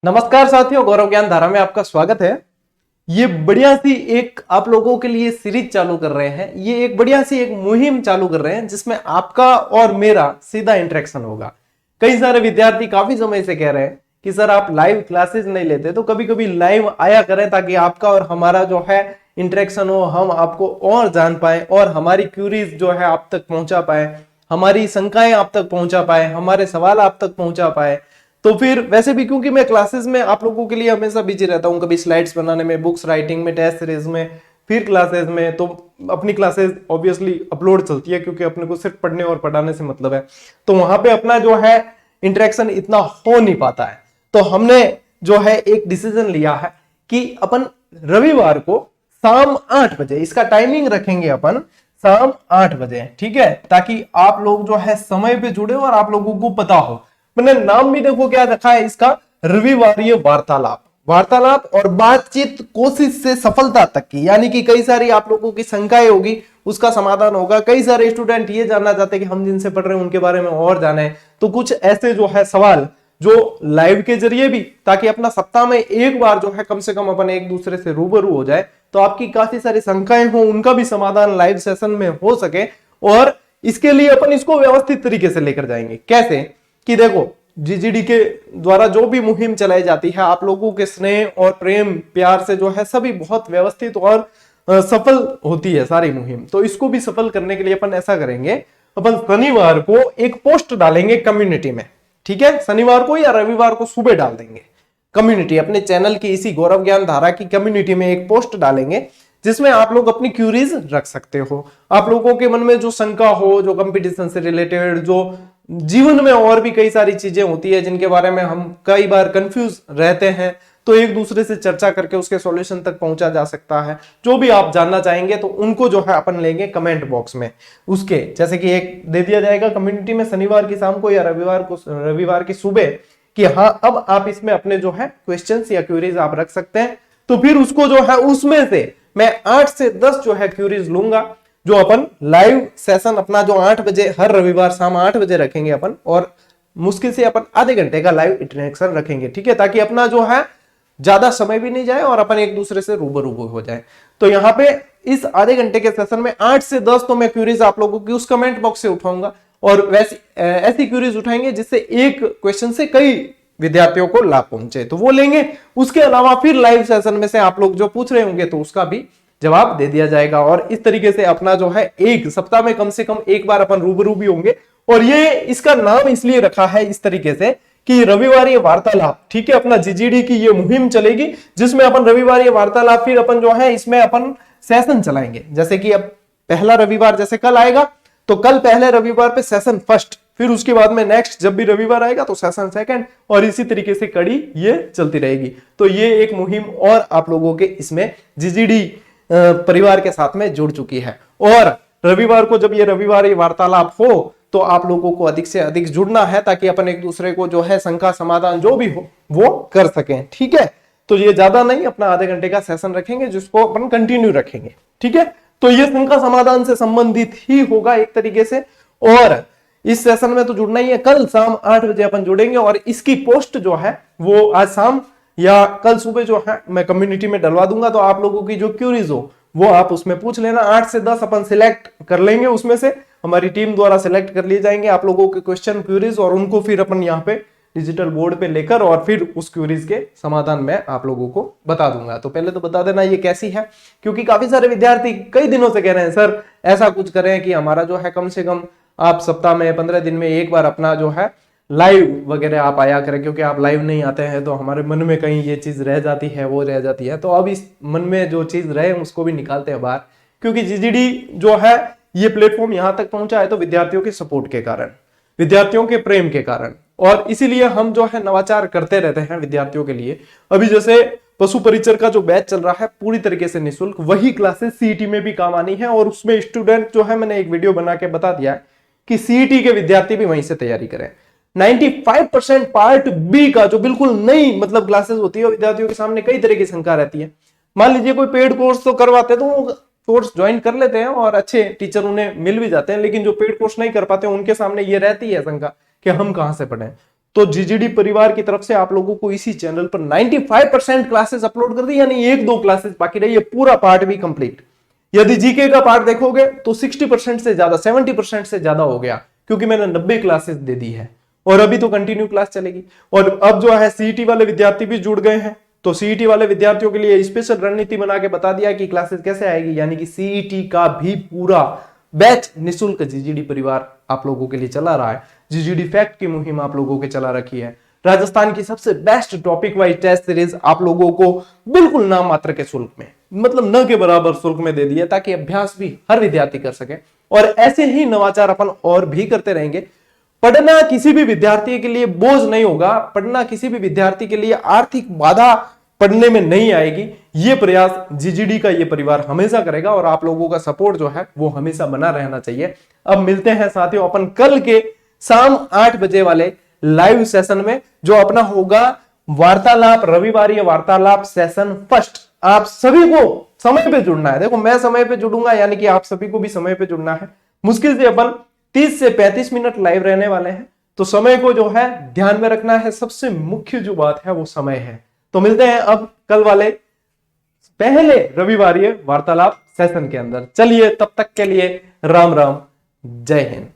नमस्कार साथियों, गौरव ज्ञान धारा में आपका स्वागत है। ये बढ़िया सी एक आप लोगों के लिए सीरीज चालू कर रहे हैं। ये एक बढ़िया सी एक मुहिम चालू कर रहे हैं जिसमें आपका और मेरा सीधा इंटरेक्शन होगा। कई सारे विद्यार्थी काफी समय से कह रहे हैं कि सर आप लाइव क्लासेस नहीं लेते, तो कभी कभी लाइव आया करें ताकि आपका और हमारा जो है इंटरेक्शन हो, हम आपको और जान पाए और हमारी क्यूरीज जो है आप तक पहुंचा पाए, हमारी शंकाएं आप तक पहुंचा पाए, हमारे सवाल आप तक पहुंचा पाए। तो फिर वैसे भी क्योंकि मैं क्लासेस में आप लोगों के लिए हमेशा बिजी रहता हूँ, कभी स्लाइड्स बनाने में, बुक्स राइटिंग में, टेस्ट सीरीज में, फिर क्लासेस में, तो अपनी क्लासेस ऑब्वियसली अपलोड चलती है क्योंकि अपने को सिर्फ पढ़ने और पढ़ाने से मतलब है। तो वहां पे अपना जो है इंटरेक्शन इतना हो नहीं पाता है। तो हमने जो है एक डिसीजन लिया है कि अपन रविवार को शाम 8 बजे इसका टाइमिंग रखेंगे, अपन शाम 8 बजे, ठीक है, ताकि आप लोग जो है समय पे जुड़े और आप लोगों को पता हो। मैंने नाम भी देखो क्या रखा है इसका, रविवारीय वार्तालाप। वार्तालाप और बातचीत कोशिश से सफलता तक की, यानी कि कई सारी आप लोगों की शंकाएं होगी, उसका समाधान होगा। कई सारे स्टूडेंट ये जानना चाहते हैं कि हम जिनसे पढ़ रहे हैं उनके बारे में और जाने, तो कुछ ऐसे जो है सवाल जो लाइव के जरिए भी, ताकि अपना सप्ताह में एक बार जो है कम से कम अपन एक दूसरे से रूबरू हो जाए, तो आपकी काफी सारी शंकाएं हो उनका भी समाधान लाइव सेशन में हो सके। और इसके लिए अपन इसको व्यवस्थित तरीके से लेकर जाएंगे। कैसे कि देखो, जीजीडी के द्वारा जो भी मुहिम चलाई जाती है, आप लोगों के स्नेह और प्रेम प्यार से जो है सभी बहुत व्यवस्थित और सफल होती है सारी मुहिम। तो इसको भी सफल करने के लिए अपन ऐसा करेंगे, अपन शनिवार को एक पोस्ट डालेंगे कम्युनिटी में, ठीक है, शनिवार को या रविवार को सुबह डाल देंगे कम्युनिटी, अपने चैनल की इसी गौरव ज्ञान धारा की कम्युनिटी में एक पोस्ट डालेंगे जिसमें आप लोग अपनी क्यूरीज रख सकते हो। आप लोगों के मन में जो शंका हो, जो कंपटीशन से रिलेटेड, जो जीवन में और भी कई सारी चीजें होती है जिनके बारे में हम कई बार कंफ्यूज रहते हैं, तो एक दूसरे से चर्चा करके उसके सॉल्यूशन तक पहुंचा जा सकता है। जो भी आप जानना चाहेंगे तो उनको जो है अपन लेंगे कमेंट बॉक्स में, उसके जैसे कि एक दे दिया जाएगा कम्युनिटी में शनिवार की शाम को या रविवार की सुबह कि हाँ अब आप इसमें अपने जो है क्वेश्चंस या क्वेरीज आप रख सकते हैं। तो फिर उसको जो है उसमें से मैं 8 से 10 जो है क्वेरीज लूंगा, जो अपन लाइव सेशन अपना जो 8 बजे हर रविवार शाम 8 बजे रखेंगे अपन, और मुश्किल से अपन आधे घंटे का लाइव इंटरेक्शन रखेंगे, ठीक है, ताकि अपना जो है ज्यादा समय भी नहीं जाए और अपन एक दूसरे से रूबरू हो जाए। तो यहाँ पे इस आधे घंटे के सेशन में 8 से 10 तो मैं क्वेरीज आप लोगों की उस कमेंट बॉक्स से उठाऊंगा, और वैसी ऐसी क्वेरीज उठाएंगे जिससे एक क्वेश्चन से कई विद्यार्थियों को लाभ पहुंचे, तो वो लेंगे। उसके अलावा फिर लाइव सेशन में से आप लोग जो पूछ रहे होंगे तो उसका भी जवाब दे दिया जाएगा। और इस तरीके से अपना जो है एक सप्ताह में कम से कम एक बार अपन रूबरू भी होंगे। और ये इसका नाम इसलिए रखा है इस तरीके से कि रविवारीय वार्तालाप, ठीक है, अपना जीजीडी की ये मुहिम चलेगी जिसमें अपन रविवारीय वार्तालाप, फिर अपन जो है इसमें अपन सेशन चलाएंगे। जैसे कि अब पहला रविवार जैसे कल आएगा, तो कल पहले रविवार पे सेशन फर्स्ट, फिर उसके बाद में नेक्स्ट जब भी रविवार आएगा तो सेशन सेकंड, और इसी तरीके से कड़ी ये चलती रहेगी। तो ये एक मुहिम और आप लोगों के इसमें जीजीडी परिवार के साथ में जुड़ चुकी है। और रविवार को जब ये रविवार ये वार्तालाप हो तो आप लोगों को अधिक से अधिक जुड़ना है ताकि अपन एक दूसरे को जो है शंका समाधान जो भी हो वो कर सकें, ठीक है। तो ये ज्यादा नहीं, अपना आधे घंटे का सेशन रखेंगे जिसको अपन कंटिन्यू रखेंगे, ठीक है। तो ये शंका समाधान से संबंधित ही होगा एक तरीके से, और इस सेशन में तो जुड़ना ही है। कल शाम 8 बजे अपन जुड़ेंगे और इसकी पोस्ट जो है वो आज शाम या कल सुबह जो है मैं कम्युनिटी में डलवा दूंगा। तो आप लोगों की जो क्यूरीज हो वो आप उसमें पूछ लेना। 8 से 10 अपन सिलेक्ट कर लेंगे, उसमें से हमारी टीम द्वारा सिलेक्ट कर लिए जाएंगे आप लोगों के क्वेश्चन क्यूरीज, और उनको फिर अपन यहाँ पे डिजिटल बोर्ड पे लेकर और फिर उस क्यूरीज के समाधान मैं आप लोगों को बता दूंगा। तो पहले तो बता देना ये कैसी है, क्योंकि काफी सारे विद्यार्थी कई दिनों से कह रहे हैं सर ऐसा कुछ करें कि हमारा जो है कम से कम आप सप्ताह में 15 दिन में एक बार अपना जो है लाइव वगैरह आप आया करें, क्योंकि आप लाइव नहीं आते हैं तो हमारे मन में कहीं ये चीज रह जाती है, वो रह जाती है। तो अब इस मन में जो चीज रहे उसको भी निकालते हैं बाहर, क्योंकि जीजीडी जो है ये प्लेटफॉर्म यहाँ तक पहुंचा है तो विद्यार्थियों के सपोर्ट के कारण, विद्यार्थियों के प्रेम के कारण, और इसीलिए हम जो है नवाचार करते रहते हैं विद्यार्थियों के लिए। अभी जैसे पशु परिचर का जो बैच चल रहा है पूरी तरीके से निःशुल्क, वही क्लासेस सीईटी में भी काम आनी है, और उसमें स्टूडेंट जो है मैंने एक वीडियो बना के बता दिया है कि सीईटी के विद्यार्थी भी वहीं से तैयारी करें। 95% पार्ट बी का जो बिल्कुल नई मतलब क्लासेस होती है, विद्यार्थियों के सामने कई तरह की शंका रहती है। मान लीजिए कोई पेड कोर्स तो करवाते हैं तो वो कोर्स ज्वाइन कर लेते हैं और अच्छे टीचर उन्हें मिल भी जाते हैं, लेकिन जो पेड कोर्स नहीं कर पाते उनके सामने ये रहती है शंका कि हम कहां से पढ़ें। तो जीजीडी परिवार की तरफ से आप लोगों को इसी चैनल पर 95% क्लासेस अपलोड कर दी, यानी एक दो क्लासेस बाकी रही है, पूरा पार्ट भी कंप्लीट। यदि जीके का पार्ट देखोगे तो 60% से ज्यादा, 70% से ज्यादा हो गया, क्योंकि मैंने 90 क्लासेस दे दी है और अभी तो कंटिन्यू क्लास चलेगी। और अब जो है सीईटी वाले विद्यार्थी भी जुड़ गए हैं, तो सीईटी वाले विद्यार्थियों के लिए स्पेशल रणनीति बना के बता दिया कि क्लासेस कैसे आएगी, यानी कि सीईटी का भी पूरा बैच निःशुल्क जीजीडी परिवार आप लोगों के लिए चला रहा है। जीजीडी फैक्ट की मुहिम आप लोगों के चला रखी है। राजस्थान की सबसे best topic wise test series आप लोगों को बिल्कुल नाम मात्र के शुल्क में, मतलब न के बराबर शुल्क में दे दिया, ताकि अभ्यास भी हर विद्यार्थी कर सके। और ऐसे ही नवाचार अपन और भी करते रहेंगे। पढ़ना किसी भी विद्यार्थी के लिए बोझ नहीं होगा, पढ़ना किसी भी विद्यार्थी के लिए आर्थिक बाधा पढ़ने में नहीं आएगी। ये प्रयास जीजीडी का ये परिवार हमेशा करेगा और आप लोगों का सपोर्ट जो है वो हमेशा बना रहना चाहिए। अब मिलते हैं साथियों अपन कल के शाम 8 बजे वाले लाइव सेशन में, जो अपना होगा वार्तालाप, रविवार वार्तालाप सेशन फर्स्ट। आप सभी को समय पे जुड़ना है। देखो मैं समय पे जुड़ूंगा, यानी कि आप सभी को भी समय पे जुड़ना है। मुश्किल से अपन 30 से 35 मिनट लाइव रहने वाले हैं, तो समय को जो है ध्यान में रखना है। सबसे मुख्य जो बात है वो समय है। तो मिलते हैं अब कल वाले पहले रविवार वार्तालाप सेशन के अंदर। चलिए तब तक के लिए राम राम, जय हिंद।